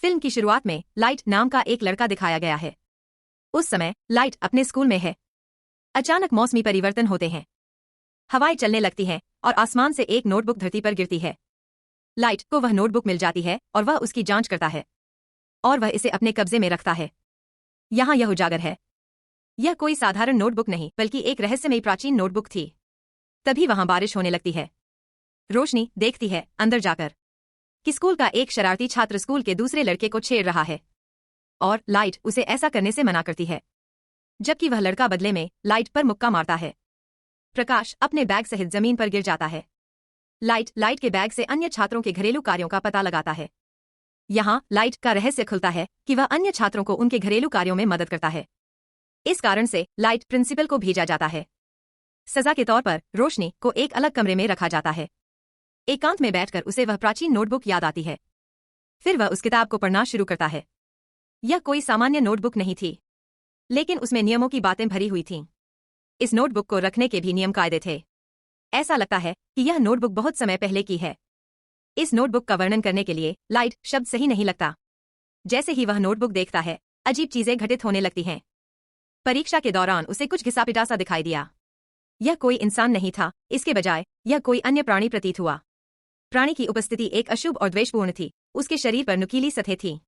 Film की शुरुआत में लाइट नाम का एक लड़का दिखाया गया है। उस समय लाइट अपने स्कूल में है। अचानक मौसमी परिवर्तन होते हैं। हवाएं चलने लगती हैं और आसमान से एक नोटबुक धरती पर गिरती है। लाइट को वह नोटबुक मिल जाती है और वह उसकी जांच करता है और वह इसे अपने कब्जे में रखता है। यहाँ यह उजागर है, यह कोई साधारण नोटबुक नहीं बल्कि एक रहस्यमयी प्राचीन नोटबुक थी। तभी वहां बारिश होने लगती है। रोशनी देखती है अंदर जाकर कि स्कूल का एक शरारती छात्र स्कूल के दूसरे लड़के को छेड़ रहा है और लाइट उसे ऐसा करने से मना करती है, जबकि वह लड़का बदले में लाइट पर मुक्का मारता है। प्रकाश अपने बैग सहित जमीन पर गिर जाता है। लाइट के बैग से अन्य छात्रों के घरेलू कार्यों का पता लगाता है। यहाँ लाइट का रहस्य खुलता है कि वह अन्य छात्रों को उनके घरेलू कार्यों में मदद करता है। इस कारण से लाइट प्रिंसिपल को भेजा जाता है। सजा के तौर पर रोशनी को एक अलग कमरे में रखा जाता है। एकांत में बैठकर उसे वह प्राचीन नोटबुक याद आती है। फिर वह उस किताब को पढ़ना शुरू करता है। यह कोई सामान्य नोटबुक नहीं थी, लेकिन उसमें नियमों की बातें भरी हुई थीं। इस नोटबुक को रखने के भी नियम कायदे थे। ऐसा लगता है कि यह नोटबुक बहुत समय पहले की है। इस नोटबुक का वर्णन करने के लिए लाइट शब्द सही नहीं लगता। जैसे ही वह नोटबुक देखता है, अजीब चीजें घटित होने लगती हैं। परीक्षा के दौरान उसे कुछ घिसा-पिटा सा दिखाई दिया। यह कोई इंसान नहीं था, इसके बजाय यह कोई अन्य प्राणी प्रतीत हुआ। प्राणी की उपस्थिति एक अशुभ और द्वेषपूर्ण थी। उसके शरीर पर नुकीली सतह थी।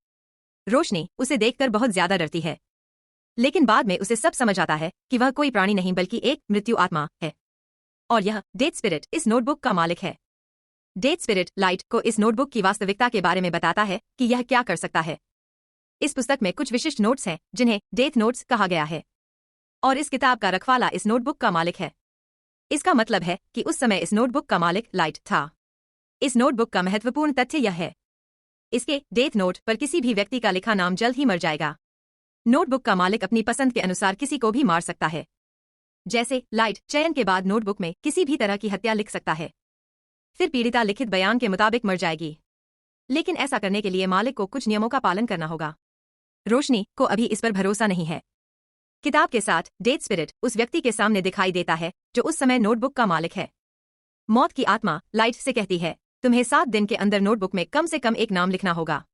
रोशनी उसे देखकर बहुत ज्यादा डरती है, लेकिन बाद में उसे सब समझ आता है कि वह कोई प्राणी नहीं बल्कि एक मृत्यु आत्मा है और यह डेथ स्पिरिट इस नोटबुक का मालिक है। डेथ स्पिरिट लाइट को इस नोटबुक की वास्तविकता के बारे में बताता है कि यह क्या कर सकता है। इस पुस्तक में कुछ विशिष्ट नोट्स हैं जिन्हें डेथ नोट्स कहा गया है और इस किताब का रखवाला इस नोटबुक का मालिक है। इसका मतलब है कि उस समय इस नोटबुक का मालिक लाइट था। इस नोटबुक का महत्वपूर्ण तथ्य यह है, इसके डेथ नोट पर किसी भी व्यक्ति का लिखा नाम जल्द ही मर जाएगा। नोटबुक का मालिक अपनी पसंद के अनुसार किसी को भी मार सकता है। जैसे लाइट चयन के बाद नोटबुक में किसी भी तरह की हत्या लिख सकता है। फिर पीड़िता लिखित बयान के मुताबिक मर जाएगी, लेकिन ऐसा करने के लिए मालिक को कुछ नियमों का पालन करना होगा। रोशनी को अभी इस पर भरोसा नहीं है। किताब के साथ डेथ स्पिरिट उस व्यक्ति के सामने दिखाई देता है जो उस समय नोटबुक का मालिक है। मौत की आत्मा लाइट से कहती है, तुम्हें 7 दिन के अंदर नोटबुक में कम से कम एक नाम लिखना होगा।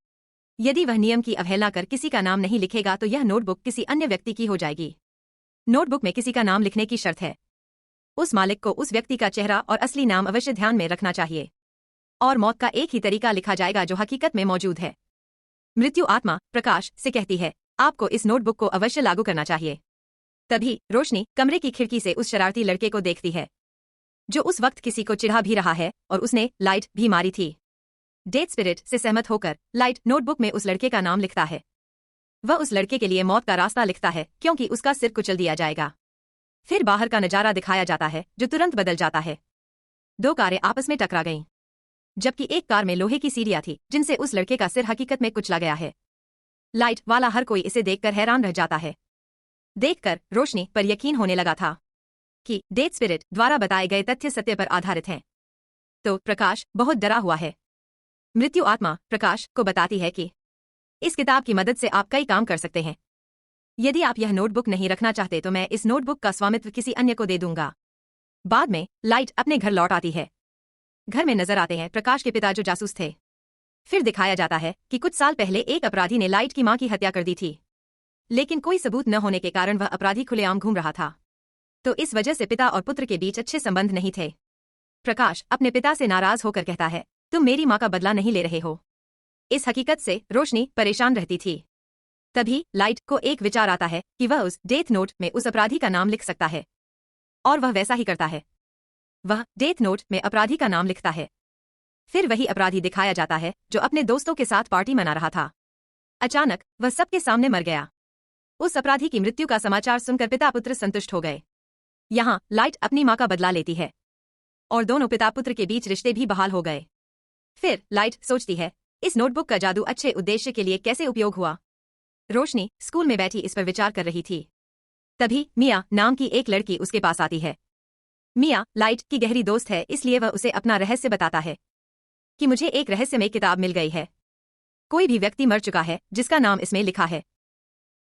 यदि वह नियम की अवहेलना कर किसी का नाम नहीं लिखेगा तो यह नोटबुक किसी अन्य व्यक्ति की हो जाएगी। नोटबुक में किसी का नाम लिखने की शर्त है, उस मालिक को उस व्यक्ति का चेहरा और असली नाम अवश्य ध्यान में रखना चाहिए और मौत का एक ही तरीका लिखा जाएगा जो हकीकत में मौजूद है। मृत्यु आत्मा प्रकाश से कहती है, आपको इस नोटबुक को अवश्य लागू करना चाहिए। तभी रोशनी कमरे की खिड़की से उस शरारती लड़के को देखती है जो उस वक्त किसी को चिढ़ा भी रहा है और उसने लाइट भी मारी थी। डेथ स्पिरिट से सहमत होकर लाइट नोटबुक में उस लड़के का नाम लिखता है। वह उस लड़के के लिए मौत का रास्ता लिखता है क्योंकि उसका सिर कुचल दिया जाएगा। फिर बाहर का नजारा दिखाया जाता है जो तुरंत बदल जाता है। 2 कारें आपस में टकरा गईं, जबकि एक कार में लोहे की सीढ़ियां थी जिनसे उस लड़के का सिर हकीकत में कुचला गया है। लाइट वाला हर कोई इसे देखकर हैरान रह जाता है। देखकर रोशनी पर यकीन होने लगा था कि डेथ स्पिरिट द्वारा बताए गए तथ्य सत्य पर आधारित हैं। तो प्रकाश बहुत डरा हुआ है। मृत्यु आत्मा प्रकाश को बताती है कि इस किताब की मदद से आप कई काम कर सकते हैं। यदि आप यह नोटबुक नहीं रखना चाहते तो मैं इस नोटबुक का स्वामित्व किसी अन्य को दे दूंगा। बाद में लाइट अपने घर लौट आती है। घर में नजर आते हैं प्रकाश के पिता जो जासूस थे। फिर दिखाया जाता है कि कुछ साल पहले एक अपराधी ने लाइट की मां की हत्या कर दी थी, लेकिन कोई सबूत न होने के कारण वह अपराधी खुलेआम घूम रहा था। तो इस वजह से पिता और पुत्र के बीच अच्छे संबंध नहीं थे। प्रकाश अपने पिता से नाराज होकर कहता है, तुम मेरी मां का बदला नहीं ले रहे हो। इस हकीकत से रोशनी परेशान रहती थी। तभी लाइट को एक विचार आता है कि वह उस डेथ नोट में उस अपराधी का नाम लिख सकता है, और वह वैसा ही करता है। वह डेथ नोट में अपराधी का नाम लिखता है। फिर वही अपराधी दिखाया जाता है जो अपने दोस्तों के साथ पार्टी मना रहा था। अचानक वह सबके सामने मर गया। उस अपराधी की मृत्यु का समाचार सुनकर पिता पुत्र संतुष्ट हो गए। यहाँ लाइट अपनी मां का बदला लेती है और दोनों पिता पुत्र के बीच रिश्ते भी बहाल हो गए। फिर लाइट सोचती है, इस नोटबुक का जादू अच्छे उद्देश्य के लिए कैसे उपयोग हुआ। रोशनी स्कूल में बैठी इस पर विचार कर रही थी। तभी मिया नाम की एक लड़की उसके पास आती है। मिया लाइट की गहरी दोस्त है, इसलिए वह उसे अपना रहस्य बताता है कि मुझे एक रहस्यमय किताब मिल गई है। कोई भी व्यक्ति मर चुका है जिसका नाम इसमें लिखा है,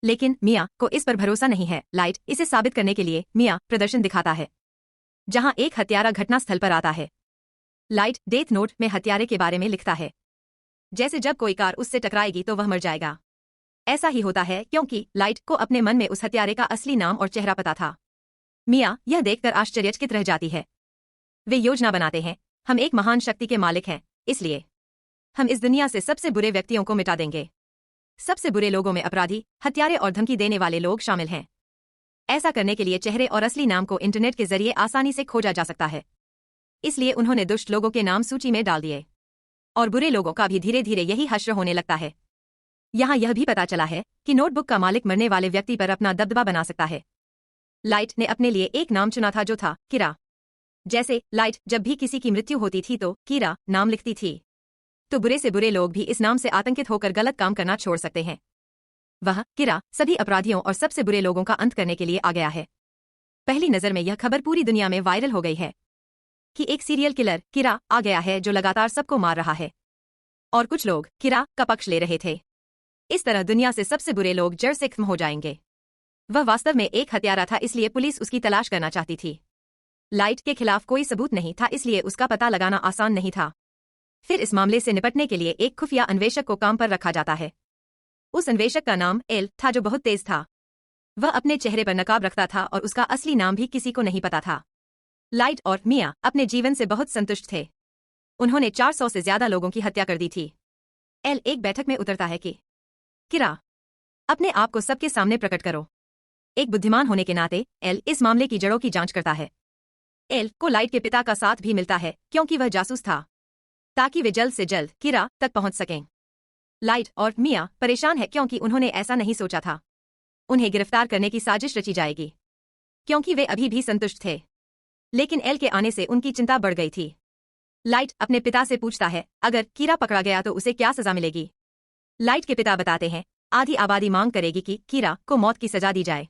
लेकिन मिया को इस पर भरोसा नहीं है। लाइट इसे साबित करने के लिए मिया प्रदर्शन दिखाता है, जहां एक हत्यारा घटनास्थल पर आता है। लाइट डेथ नोट में हत्यारे के बारे में लिखता है। जैसे जब कोई कार उससे टकराएगी तो वह मर जाएगा। ऐसा ही होता है क्योंकि लाइट को अपने मन में उस हत्यारे का असली नाम और चेहरा पता था। मिया यह देखकर आश्चर्यचकित रह जाती है। वे योजना बनाते हैं, हम एक महान शक्ति के मालिक हैं, इसलिए हम इस दुनिया से सबसे बुरे व्यक्तियों को मिटा देंगे। सबसे बुरे लोगों में अपराधी, हत्यारे और धमकी देने वाले लोग शामिल हैं। ऐसा करने के लिए चेहरे और असली नाम को इंटरनेट के जरिए आसानी से खोजा जा सकता है। इसलिए उन्होंने दुष्ट लोगों के नाम सूची में डाल दिए और बुरे लोगों का भी धीरे धीरे यही हश्र होने लगता है। यहाँ यह भी पता चला है कि नोटबुक का मालिक मरने वाले व्यक्ति पर अपना दबदबा बना सकता है। लाइट ने अपने लिए एक नाम चुना था जो था कीरा। जैसे लाइट जब भी किसी की मृत्यु होती थी तो कीरा नाम लिखती थी, तो बुरे से बुरे लोग भी इस नाम से आतंकित होकर गलत काम करना छोड़ सकते हैं। वह कीरा सभी अपराधियों और सबसे बुरे लोगों का अंत करने के लिए आ गया है। पहली नजर में यह खबर पूरी दुनिया में वायरल हो गई है कि एक सीरियल किलर कीरा आ गया है जो लगातार सबको मार रहा है, और कुछ लोग कीरा का पक्ष ले रहे थे। इस तरह दुनिया से सबसे बुरे लोग जड़ से खत्म हो जाएंगे। वह वास्तव में एक हत्यारा था, इसलिए पुलिस उसकी तलाश करना चाहती थी। लाइट के खिलाफ कोई सबूत नहीं था, इसलिए उसका पता लगाना आसान नहीं था। फिर इस मामले से निपटने के लिए एक खुफिया अन्वेषक को काम पर रखा जाता है। उस अन्वेषक का नाम एल था जो बहुत तेज था। वह अपने चेहरे पर नकाब रखता था और उसका असली नाम भी किसी को नहीं पता था। लाइट और मिया अपने जीवन से बहुत संतुष्ट थे। उन्होंने 400 से ज्यादा लोगों की हत्या कर दी थी। एल एक बैठक में उतरता है कि कीरा, अपने आप को सबके सामने प्रकट करो। एक बुद्धिमान होने के नाते एल इस मामले की जड़ों की जांच करता है। एल को लाइट के पिता का साथ भी मिलता है क्योंकि वह जासूस था, ताकि वे जल्द से जल्द कीरा तक पहुंच सकें। लाइट और मिया परेशान है क्योंकि उन्होंने ऐसा नहीं सोचा था। उन्हें गिरफ्तार करने की साजिश रची जाएगी क्योंकि वे अभी भी संतुष्ट थे, लेकिन एल के आने से उनकी चिंता बढ़ गई थी। लाइट अपने पिता से पूछता है अगर कीरा पकड़ा गया तो उसे क्या सजा मिलेगी। लाइट के पिता बताते हैं आधी आबादी मांग करेगी कि कीरा को मौत की सजा दी जाए,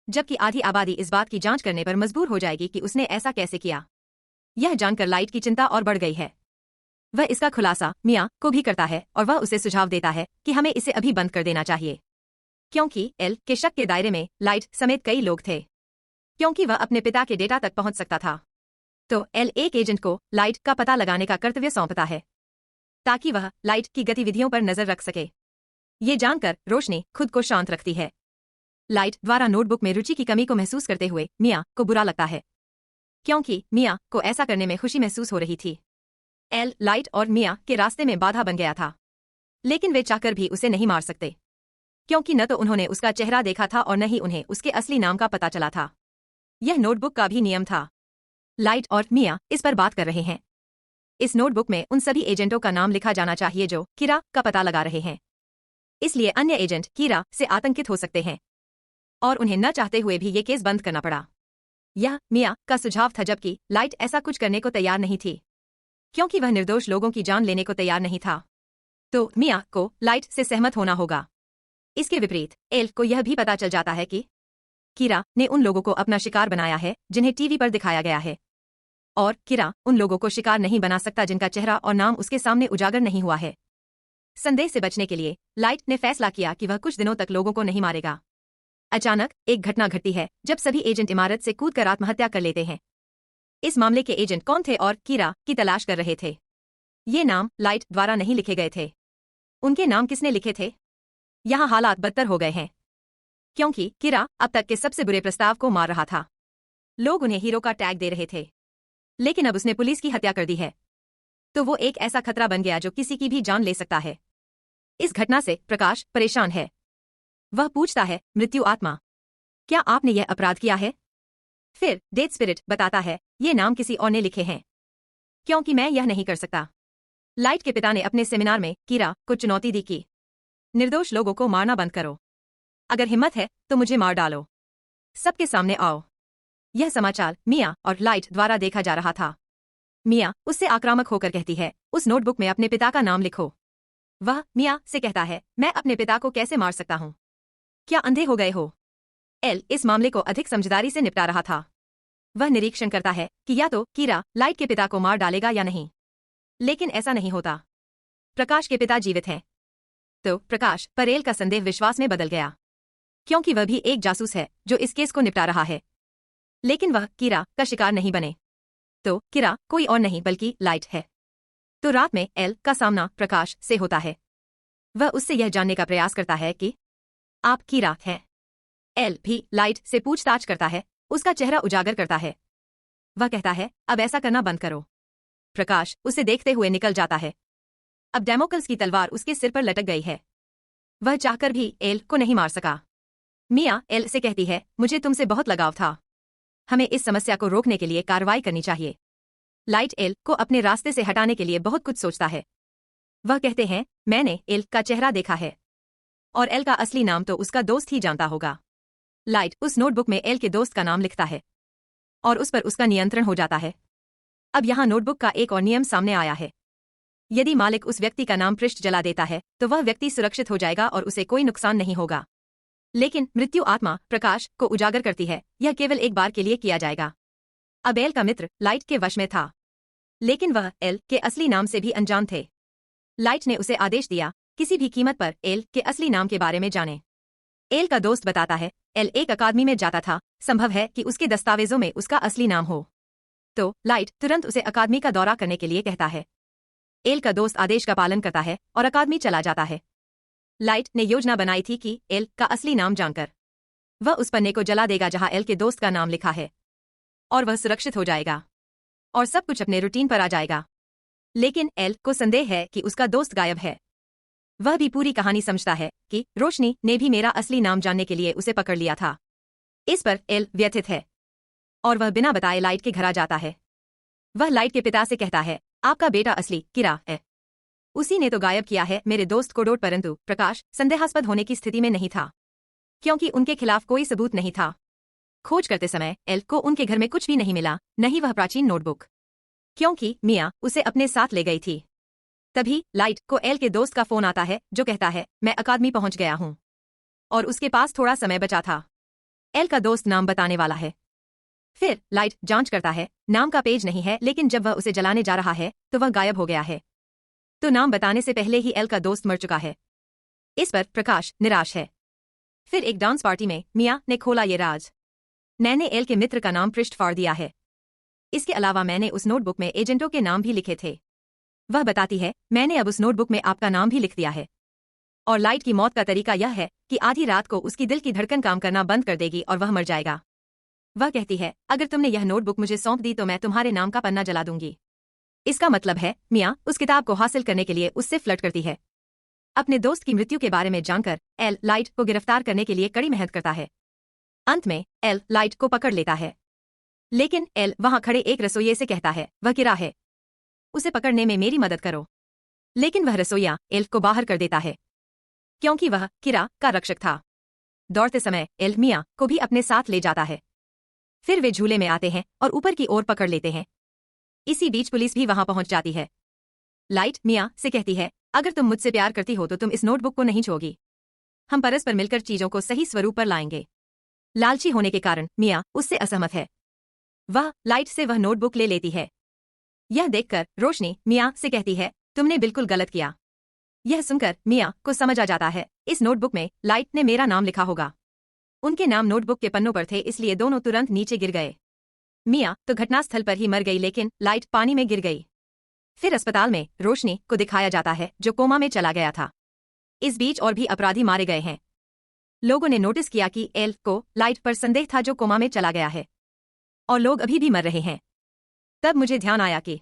जबकि आधी आबादी इस बात की जांच करने पर मजबूर हो जाएगी कि उसने ऐसा कैसे किया। यह जानकर लाइट की चिंता और बढ़ गई है। वह इसका खुलासा मिया को भी करता है और वह उसे सुझाव देता है कि हमें इसे अभी बंद कर देना चाहिए, क्योंकि एल के शक के दायरे में लाइट समेत कई लोग थे। क्योंकि वह अपने पिता के डेटा तक पहुंच सकता था, तो एल एक एजेंट को लाइट का पता लगाने का कर्तव्य सौंपता है ताकि वह लाइट की गतिविधियों पर नजर रख सके। ये जानकर रोशनी खुद को शांत रखती है। लाइट द्वारा नोटबुक में रुचि की कमी को महसूस करते हुए मिया को बुरा लगता है, क्योंकि मिया को ऐसा करने में खुशी महसूस हो रही थी। एल लाइट और मिया के रास्ते में बाधा बन गया था, लेकिन वे चाहकर भी उसे नहीं मार सकते, क्योंकि न तो उन्होंने उसका चेहरा देखा था और न ही उन्हें उसके असली नाम का पता चला था। यह नोटबुक का भी नियम था। लाइट और मिया इस पर बात कर रहे हैं। इस नोटबुक में उन सभी एजेंटों का नाम लिखा जाना चाहिए जो कीरा का पता लगा रहे हैं। इसलिए अन्य एजेंट कीरा से आतंकित हो सकते हैं और उन्हें न चाहते हुए भी ये केस बंद करना पड़ा। यह मिया का सुझाव था, जबकि लाइट ऐसा कुछ करने को तैयार नहीं थी, क्योंकि वह निर्दोष लोगों की जान लेने को तैयार नहीं था। तो मिया को लाइट से सहमत होना होगा। इसके विपरीत एल को यह भी पता चल जाता है कि कीरा ने उन लोगों को अपना शिकार बनाया है जिन्हें टीवी पर दिखाया गया है, और कीरा उन लोगों को शिकार नहीं बना सकता जिनका चेहरा और नाम उसके सामने उजागर नहीं हुआ है। संदेह से बचने के लिए लाइट ने फैसला किया कि वह कुछ दिनों तक लोगों को नहीं मारेगा। अचानक एक घटना घटती है जब सभी एजेंट इमारत से कूदकर आत्महत्या कर लेते हैं। इस मामले के एजेंट कौन थे और कीरा की तलाश कर रहे थे? ये नाम लाइट द्वारा नहीं लिखे गए थे। उनके नाम किसने लिखे थे? यहाँ हालात बदतर हो गए हैं, क्योंकि कीरा अब तक के सबसे बुरे प्रस्ताव को मार रहा था। लोग उन्हें हीरो का टैग दे रहे थे, लेकिन अब उसने पुलिस की हत्या कर दी है, तो वो एक ऐसा खतरा बन गया जो किसी की भी जान ले सकता है। इस घटना से प्रकाश परेशान है। वह पूछता है, मृत्यु आत्मा, क्या आपने यह अपराध किया है? फिर डेथ स्पिरिट बताता है, ये नाम किसी और ने लिखे हैं, क्योंकि मैं यह नहीं कर सकता। लाइट के पिता ने अपने सेमिनार में कीरा को चुनौती दी कि निर्दोष लोगों को मारना बंद करो। अगर हिम्मत है तो मुझे मार डालो, सबके सामने आओ। यह समाचार मिया और लाइट द्वारा देखा जा रहा था। मिया उससे आक्रामक होकर कहती है, उस नोटबुक में अपने पिता का नाम लिखो। वह मिया से कहता है, मैं अपने पिता को कैसे मार सकता हूँ? क्या अंधे हो गए हो? एल इस मामले को अधिक समझदारी से निपटा रहा था। वह निरीक्षण करता है कि या तो कीरा लाइट के पिता को मार डालेगा या नहीं, लेकिन ऐसा नहीं होता। प्रकाश के पिता जीवित हैं, तो प्रकाश पर एल का संदेह विश्वास में बदल गया, क्योंकि वह भी एक जासूस है जो इस केस को निपटा रहा है। लेकिन वह कीरा का शिकार नहीं बने, तो कीरा कोई और नहीं बल्कि लाइट है। तो रात में एल का सामना प्रकाश से होता है। वह उससे यह जानने का प्रयास करता है कि आप कीरा हैं। एल भी लाइट से पूछताछ करता है, उसका चेहरा उजागर करता है। वह कहता है, अब ऐसा करना बंद करो। प्रकाश उसे देखते हुए निकल जाता है। अब डेमोकल्स की तलवार उसके सिर पर लटक गई है। वह चाहकर भी एल को नहीं मार सका। मिया एल से कहती है, मुझे तुमसे बहुत लगाव था। हमें इस समस्या को रोकने के लिए कार्रवाई करनी चाहिए। लाइट एल को अपने रास्ते से हटाने के लिए बहुत कुछ सोचता है। वह कहते हैं, मैंने एल का चेहरा देखा है और एल का असली नाम तो उसका दोस्त ही जानता होगा। लाइट उस नोटबुक में एल के दोस्त का नाम लिखता है और उस पर उसका नियंत्रण हो जाता है। अब यहाँ नोटबुक का एक और नियम सामने आया है। यदि मालिक उस व्यक्ति का नाम पृष्ठ जला देता है तो वह व्यक्ति सुरक्षित हो जाएगा और उसे कोई नुकसान नहीं होगा। लेकिन मृत्यु आत्मा प्रकाश को उजागर करती है, यह केवल एक बार के लिए किया जाएगा। अब एल का मित्र लाइट के वश में था, लेकिन वह एल के असली नाम से भी अनजान थे। लाइट ने उसे आदेश दिया, किसी भी कीमत पर एल के असली नाम के बारे में जाने। एल का दोस्त बताता है, एल एक अकादमी में जाता था, संभव है कि उसके दस्तावेजों में उसका असली नाम हो। तो लाइट तुरंत उसे अकादमी का दौरा करने के लिए कहता है। एल का दोस्त आदेश का पालन करता है और अकादमी चला जाता है। लाइट ने योजना बनाई थी कि एल का असली नाम जानकर वह उस पन्ने को जला देगा जहां एल के दोस्त का नाम लिखा है और वह सुरक्षित हो जाएगा और सब कुछ अपने रूटीन पर आ जाएगा। लेकिन एल को संदेह है कि उसका दोस्त गायब है। वह भी पूरी कहानी समझता है कि रोशनी ने भी मेरा असली नाम जानने के लिए उसे पकड़ लिया था। इस पर एल व्यथित है और वह बिना बताए लाइट के घर आ जाता है। वह लाइट के पिता से कहता है, आपका बेटा असली कीरा है। उसी ने तो गायब किया है मेरे दोस्त को। परंतु प्रकाश संदेहास्पद होने की स्थिति में नहीं था क्योंकि उनके खिलाफ कोई सबूत नहीं था। खोज करते समय एल को उनके घर में कुछ भी नहीं मिला, नहीं वह प्राचीन नोटबुक, क्योंकि मिया उसे अपने साथ ले गई थी। तभी लाइट को एल के दोस्त का फोन आता है जो कहता है, मैं अकादमी पहुंच गया हूं और उसके पास थोड़ा समय बचा था। एल का दोस्त नाम बताने वाला है। फिर लाइट जांच करता है, नाम का पेज नहीं है, लेकिन जब वह उसे जलाने जा रहा है तो वह गायब हो गया है। तो नाम बताने से पहले ही एल का दोस्त मर चुका है। इस पर प्रकाश निराश है। फिर एक डांस पार्टी में मिया ने खोला ये राज। मैंने एल के मित्र का नाम पृष्ठ फाड़ दिया है। इसके अलावा मैंने उस नोटबुक में एजेंटों के नाम भी लिखे थे। वह बताती है, मैंने अब उस नोटबुक में आपका नाम भी लिख दिया है। और लाइट की मौत का तरीका यह है कि आधी रात को उसकी दिल की धड़कन काम करना बंद कर देगी और वह मर जाएगा। वह कहती है, अगर तुमने यह नोटबुक मुझे सौंप दी तो मैं तुम्हारे नाम का पन्ना जला दूंगी। इसका मतलब है मिया उस किताब को हासिल करने के लिए उससे फ्लर्ट करती है। अपने दोस्त की मृत्यु के बारे में जानकर एल लाइट को गिरफ्तार करने के लिए कड़ी मेहनत करता है। अंत में एल लाइट को पकड़ लेता है, लेकिन एल वहां खड़े एक रसोइये से कहता है, वह कीरा है, उसे पकड़ने में मेरी मदद करो। लेकिन वह रसोइया एल को बाहर कर देता है क्योंकि वह कीरा का रक्षक था। दौड़ते समय एल मिया को भी अपने साथ ले जाता है। फिर वे झूले में आते हैं और ऊपर की ओर पकड़ लेते हैं। इसी बीच पुलिस भी वहां पहुंच जाती है। लाइट मिया से कहती है, अगर तुम मुझसे प्यार करती हो तो तुम इस नोटबुक को नहीं छोड़ोगी। हम परस्पर मिलकर चीजों को सही स्वरूप पर लाएंगे। लालची होने के कारण मिया उससे असहमत है। वह लाइट से वह नोटबुक ले लेती है। यह देखकर रोशनी मिया से कहती है, तुमने बिल्कुल गलत किया। यह सुनकर मिया को समझ आ जाता है, इस नोटबुक में लाइट ने मेरा नाम लिखा होगा। उनके नाम नोटबुक के पन्नों पर थे, इसलिए दोनों तुरंत नीचे गिर गए। मिया तो घटनास्थल पर ही मर गई, लेकिन लाइट पानी में गिर गई। फिर अस्पताल में रोशनी को दिखाया जाता है जो कोमा में चला गया था। इस बीच और भी अपराधी मारे गए हैं। लोगों ने नोटिस किया कि एल को लाइट पर संदेह था जो कोमा में चला गया है और लोग अभी भी मर रहे हैं। तब मुझे ध्यान आया कि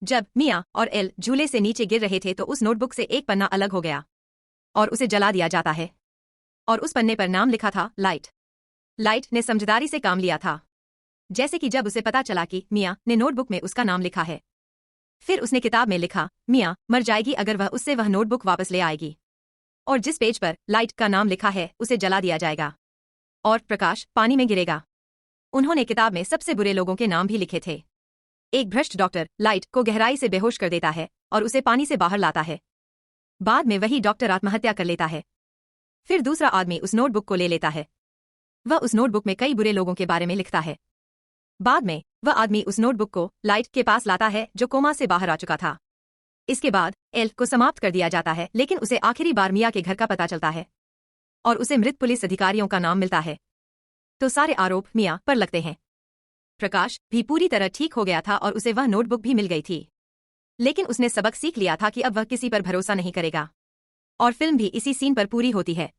जब मिया और एल झूले से नीचे गिर रहे थे तो उस नोटबुक से एक पन्ना अलग हो गया और उसे जला दिया जाता है और उस पन्ने पर नाम लिखा था लाइट। लाइट ने समझदारी से काम लिया था, जैसे कि जब उसे पता चला कि मिया ने नोटबुक में उसका नाम लिखा है, फिर उसने किताब में लिखा, मिया मर जाएगी अगर वह उससे वह नोटबुक वापस ले आएगी, और जिस पेज पर लाइट का नाम लिखा है उसे जला दिया जाएगा और प्रकाश पानी में गिरेगा। उन्होंने किताब में सबसे बुरे लोगों के नाम भी लिखे थे। एक भ्रष्ट डॉक्टर लाइट को गहराई से बेहोश कर देता है और उसे पानी से बाहर लाता है। बाद में वही डॉक्टर आत्महत्या कर लेता है। फिर दूसरा आदमी उस नोटबुक को ले लेता है। वह उस नोटबुक में कई बुरे लोगों के बारे में लिखता है। बाद में वह आदमी उस नोटबुक को लाइट के पास लाता है जो कोमा से बाहर आ चुका था। इसके बाद एल को समाप्त कर दिया जाता है, लेकिन उसे आखिरी बार मिया के घर का पता चलता है और उसे मृत पुलिस अधिकारियों का नाम मिलता है। तो सारे आरोप मिया पर लगते हैं। प्रकाश भी पूरी तरह ठीक हो गया था और उसे वह नोटबुक भी मिल गई थी। लेकिन उसने सबक सीख लिया था कि अब वह किसी पर भरोसा नहीं करेगा। और फिल्म भी इसी सीन पर पूरी होती है।